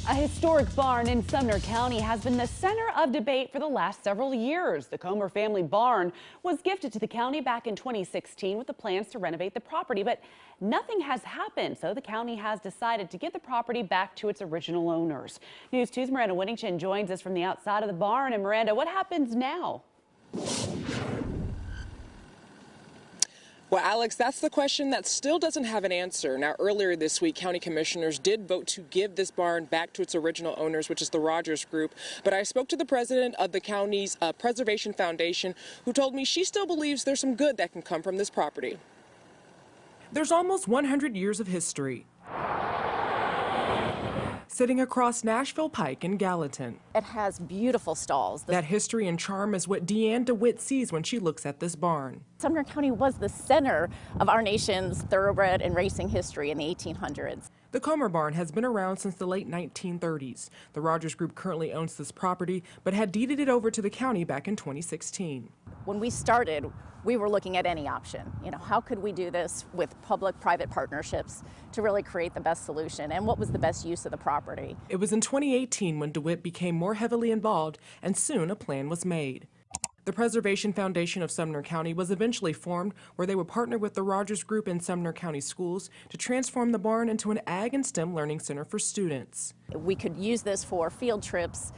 A historic barn in Sumner County has been the center of debate for the last several years. The Comer family barn was gifted to the county back in 2016 with the plans to renovate the property, but nothing has happened, so the county has decided to give the property back to its original owners. News 2's Miranda Whittington joins us from the outside of the barn. And Miranda, what happens now? Well, Alex, that's the question that still doesn't have an answer. Now, earlier this week, county commissioners did vote to give this barn back to its original owners, which is the Rogers Group. But I spoke to the president of the county's Preservation Foundation, who told me she still believes there's some good that can come from this property. There's almost 100 years of history sitting across Nashville Pike in Gallatin. It has beautiful stalls. That history and charm is what Deanne DeWitt sees when she looks at this barn. Sumner County was the center of our nation's thoroughbred and racing history in the 1800s. The Comer barn has been around since the late 1930s. The Rogers Group currently owns this property, but had deeded it over to the county back in 2016. When we started, we were looking at any option. How could we do this with public-private partnerships to really create the best solution, and what was the best use of the property? It was in 2018 when DeWitt became more heavily involved, and soon a plan was made. The Preservation Foundation of Sumner County was eventually formed, where they would partner with the Rogers Group and Sumner County Schools to transform the barn into an ag and STEM learning center for students. We could use this for field trips,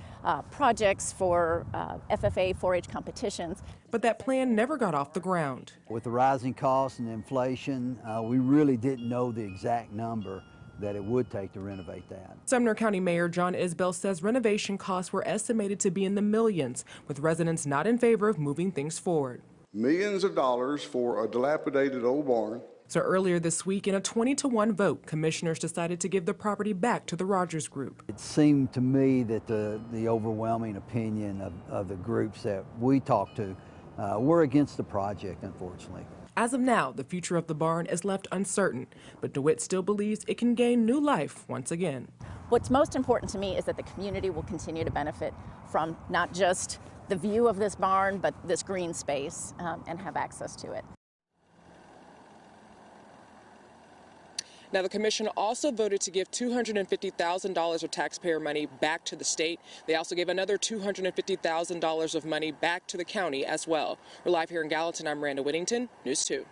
projects for FFA 4-H competitions. But that plan never got off the ground. With the rising costs and inflation, we really didn't know the exact number that it would take to renovate that. Sumner County Mayor John Isbell says renovation costs were estimated to be in the millions, with residents not in favor of moving things forward. Millions of dollars for a dilapidated old barn. So earlier this week, in a 20-1 vote, commissioners decided to give the property back to the Rogers Group. It seemed to me that the overwhelming opinion of the groups that we talked to were against the project, unfortunately. As of now, the future of the barn is left uncertain, but DeWitt still believes it can gain new life once again. What's most important to me is that the community will continue to benefit from not just the view of this barn, but this green space and have access to it. Now, the commission also voted to give $250,000 of taxpayer money back to the state. They also gave another $250,000 of money back to the county as well. We're live here in Gallatin. I'm Miranda Whittington, News 2.